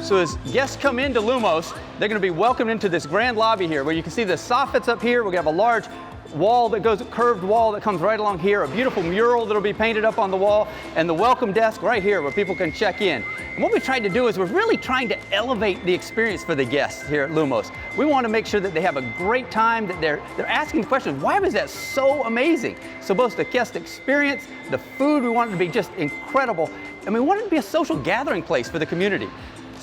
So as guests come into Lumos, they're going to be welcomed into this grand lobby here, where you can see the soffits up here. We're going to have a large wall that goes, curved wall that comes right along here, a beautiful mural that'll be painted up on the wall, and the welcome desk right here where people can check in. And what we tried to do is we're really trying to elevate the experience for the guests here at Lumos. We want to make sure that they have a great time, that they're asking the questions, why was that so amazing? So both the guest experience, the food, we want it to be just incredible, and we want it to be a social gathering place for the community.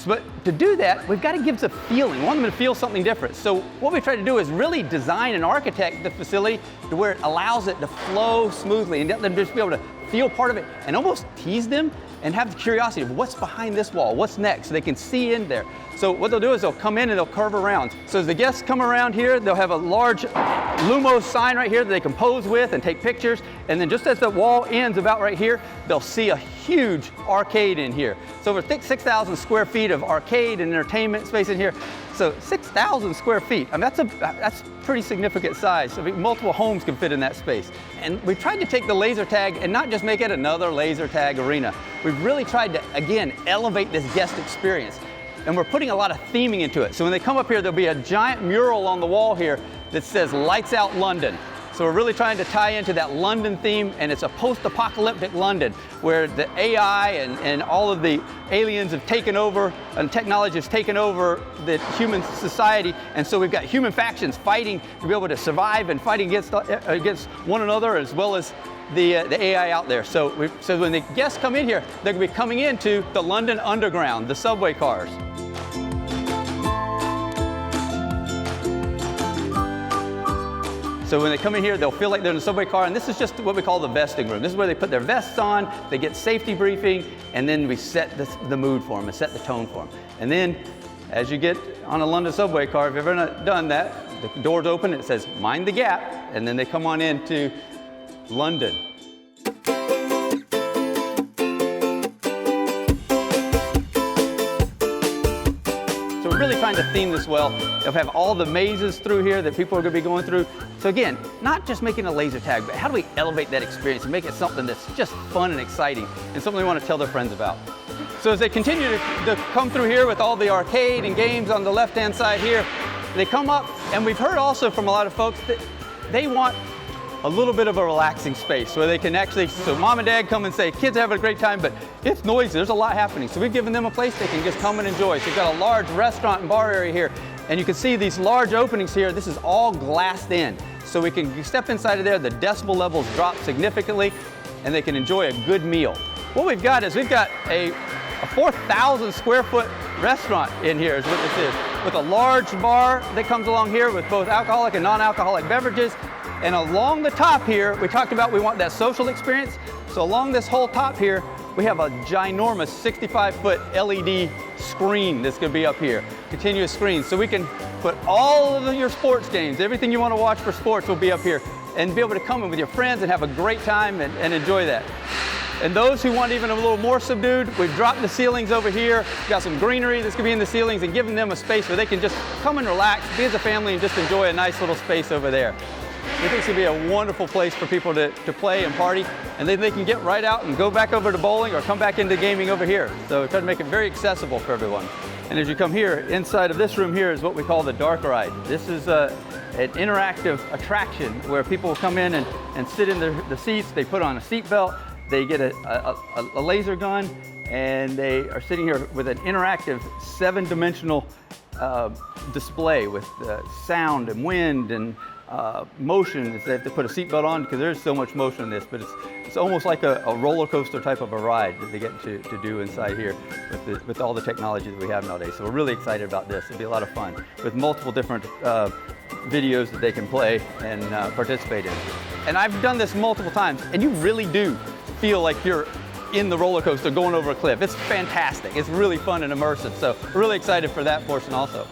But to do that, we've got to give them a feeling. We want them to feel something different. So what we try to do is really design and architect the facility to where it allows it to flow smoothly and let them just be able to feel part of it and almost tease them and have the curiosity of what's behind this wall, what's next, so they can see in there. So what they'll do is they'll come in and they'll curve around. So as the guests come around here, they'll have a large Lumos sign right here that they can pose with and take pictures. And then just as the wall ends about right here, they'll see a huge arcade in here. So over 6,000 square feet of arcade and entertainment space in here. So 6,000 square feet, I mean, that's pretty significant size. So multiple homes can fit in that space. And we tried to take the laser tag and not just make it another laser tag arena. We've really tried to, again, elevate this guest experience. And we're putting a lot of theming into it. So when they come up here, there'll be a giant mural on the wall here that says "Lights Out London." So we're really trying to tie into that London theme, and it's a post-apocalyptic London where the AI and all of the aliens have taken over, and technology has taken over the human society, and so we've got human factions fighting to be able to survive and fighting against one another, as well as the AI out there. So when the guests come in here, they're going to be coming into the London Underground, the subway cars. So when they come in here, they'll feel like they're in a subway car, and this is just what we call the vesting room. This is where they put their vests on, they get safety briefing, and then we set the mood for them and set the tone for them. And then, as you get on a London subway car, if you've ever done that, the doors open and it says, "Mind the gap," and then they come on into London. So we're really trying to theme this well. They'll have all the mazes through here that people are going to be going through. So again, not just making a laser tag, but how do we elevate that experience and make it something that's just fun and exciting and something they want to tell their friends about. So as they continue to come through here with all the arcade and games on the left-hand side here, they come up, and we've heard also from a lot of folks that they want a little bit of a relaxing space where they can actually, so mom and dad come and say, kids are having a great time, but it's noisy, there's a lot happening. So we've given them a place they can just come and enjoy. So you've got a large restaurant and bar area here, and you can see these large openings here. This is all glassed in. So we can step inside of there, the decibel levels drop significantly, and they can enjoy a good meal. What we've got is we've got a 4,000 square foot restaurant in here is what this is, with a large bar that comes along here with both alcoholic and non-alcoholic beverages. And along the top here, we talked about we want that social experience. So along this whole top here, we have a ginormous 65-foot LED screen that's going to be up here, continuous screen. So we can put all of your sports games, everything you want to watch for sports will be up here, and be able to come in with your friends and have a great time and enjoy that. And those who want even a little more subdued, we've dropped the ceilings over here. We've got some greenery that's going to be in the ceilings and giving them a space where they can just come and relax, be as a family, and just enjoy a nice little space over there. We think it's going to be a wonderful place for people to play and party, and then they can get right out and go back over to bowling or come back into gaming over here. So we try to make it very accessible for everyone. And as you come here, inside of this room here is what we call the dark ride. This is an interactive attraction where people will come in and sit in the seats. They put on a seat belt, they get a laser gun, and they are sitting here with an interactive 7-dimensional display with sound and wind and motion. They have to put a seatbelt on because there's so much motion in this, but it's almost like a roller coaster type of a ride that they get to do inside here with all the technology that we have nowadays. So we're really excited about this. It'll be a lot of fun with multiple different videos that they can play and participate in. And I've done this multiple times, and you really do feel like you're in the roller coaster going over a cliff. It's fantastic. It's really fun and immersive. So we're really excited for that portion also.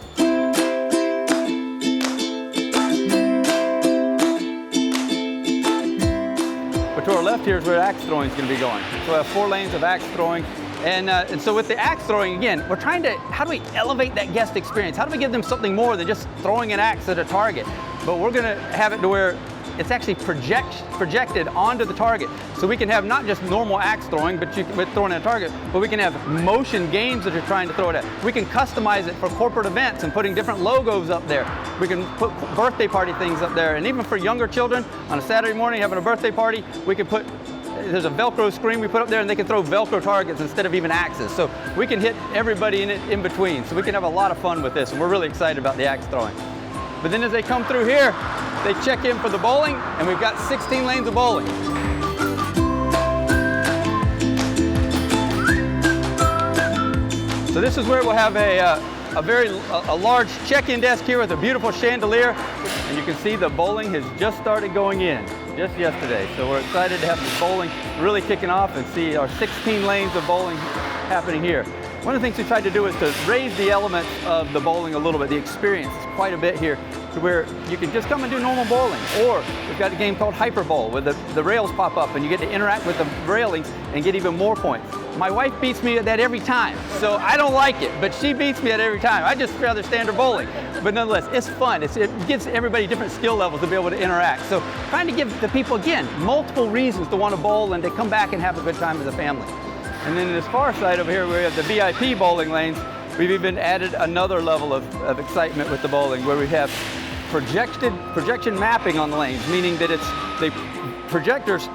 But to our left here is where axe throwing is going to be going. So we have 4 lanes of axe throwing. And so with the axe throwing, again, we're trying to, how do we elevate that guest experience? How do we give them something more than just throwing an axe at a target? But we're going to have it to where it's actually projected onto the target. So we can have not just normal axe throwing, but with throwing at a target, but we can have motion games that you're trying to throw it at. We can customize it for corporate events and putting different logos up there. We can put birthday party things up there. And even for younger children, on a Saturday morning having a birthday party, we can put, there's a Velcro screen we put up there and they can throw Velcro targets instead of even axes. So we can hit everybody in between. So we can have a lot of fun with this, and we're really excited about the axe throwing. But then as they come through here, they check in for the bowling, and we've got 16 lanes of bowling. So this is where we'll have a large check-in desk here with a beautiful chandelier, and you can see the bowling has just started going in just yesterday. So we're excited to have the bowling really kicking off and see our 16 lanes of bowling happening here. One of the things we tried to do is to raise the elements of the bowling a little bit, the experience quite a bit here, to where you can just come and do normal bowling. Or we've got a game called Hyper Bowl, where the rails pop up and you get to interact with the railings and get even more points. My wife beats me at that every time, so I don't like it, but she beats me at it every time. I just rather standard bowling. But nonetheless, it's fun. It gives everybody different skill levels to be able to interact. So trying to give the people, again, multiple reasons to want to bowl and to come back and have a good time as a family. And then in this far side over here, we have the VIP bowling lanes. We've even added another level of excitement with the bowling, where we have projection mapping on the lanes, meaning that it's the projectors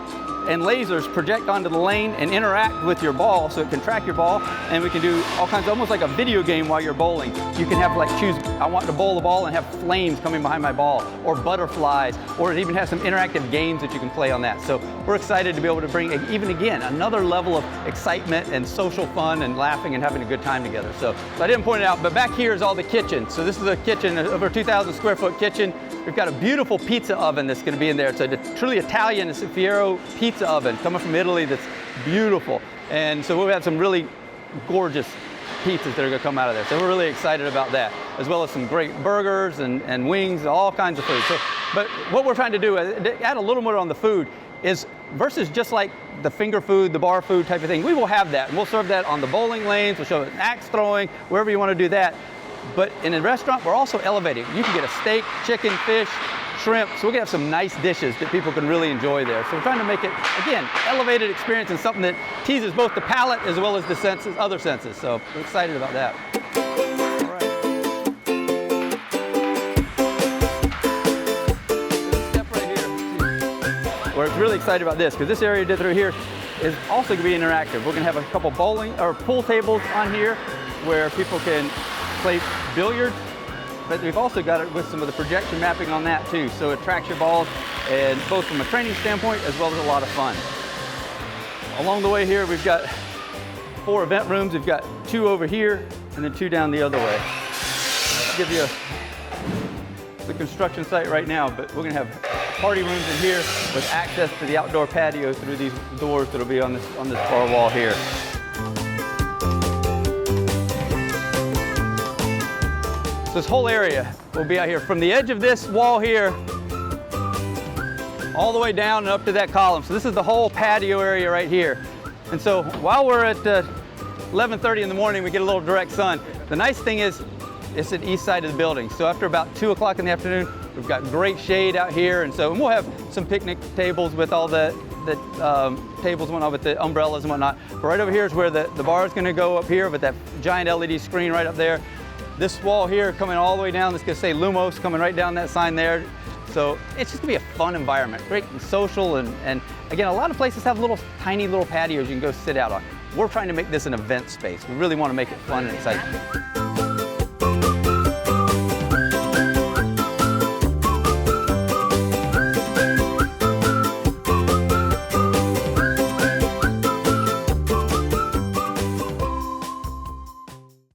and lasers project onto the lane and interact with your ball, so it can track your ball, and we can do all kinds of, almost like a video game while you're bowling. You can have like choose, I want to bowl the ball and have flames coming behind my ball, or butterflies, or it even has some interactive games that you can play on that. So we're excited to be able to bring, even again, another level of excitement and social fun and laughing and having a good time together. So I didn't point it out, but back here is all the kitchen. So this is a kitchen, over 2,000 square foot kitchen. We've got a beautiful pizza oven that's going to be in there. It's a truly Italian Fiero pizza oven coming from Italy that's beautiful. And so we've had some really gorgeous pizzas that are going to come out of there. So we're really excited about that, as well as some great burgers and wings, all kinds of food. So, but what we're trying to do, add a little more on the food, is versus just like the finger food, the bar food type of thing, we will have that. And we'll serve that on the bowling lanes, we'll show it in axe throwing, wherever you want to do that. But in a restaurant, we're also elevating. You can get a steak, chicken, fish, shrimp. So we're gonna have some nice dishes that people can really enjoy there. So we're trying to make it, again, elevated experience and something that teases both the palate as well as the senses, other senses. So we're excited about that. All right. Step right here. We're really excited about this, because this area through here is also gonna be interactive. We're gonna have a couple bowling or pool tables on here where people can play billiards, but we've also got it with some of the projection mapping on that too, so it tracks your balls, and both from a training standpoint as well as a lot of fun. Along the way here, we've got 4 event rooms. We've got 2 over here and then 2 down the other way. I'll give you the construction site right now, but we're gonna have party rooms in here with access to the outdoor patio through these doors that'll be on this far wall here. So this whole area will be out here from the edge of this wall here all the way down and up to that column. So this is the whole patio area right here. And so while we're at 11:30 in the morning, we get a little direct sun. The nice thing is it's the east side of the building. So after about 2 o'clock in the afternoon, we've got great shade out here. And we'll have some picnic tables with all the tables and whatnot, with the umbrellas and whatnot. But right over here is where the bar is gonna go up here with that giant LED screen right up there. This wall here coming all the way down, it's gonna say Lumos coming right down that sign there. So it's just gonna be a fun environment, great and social, and again, a lot of places have tiny little patios you can go sit out on. We're trying to make this an event space. We really wanna make it fun and exciting.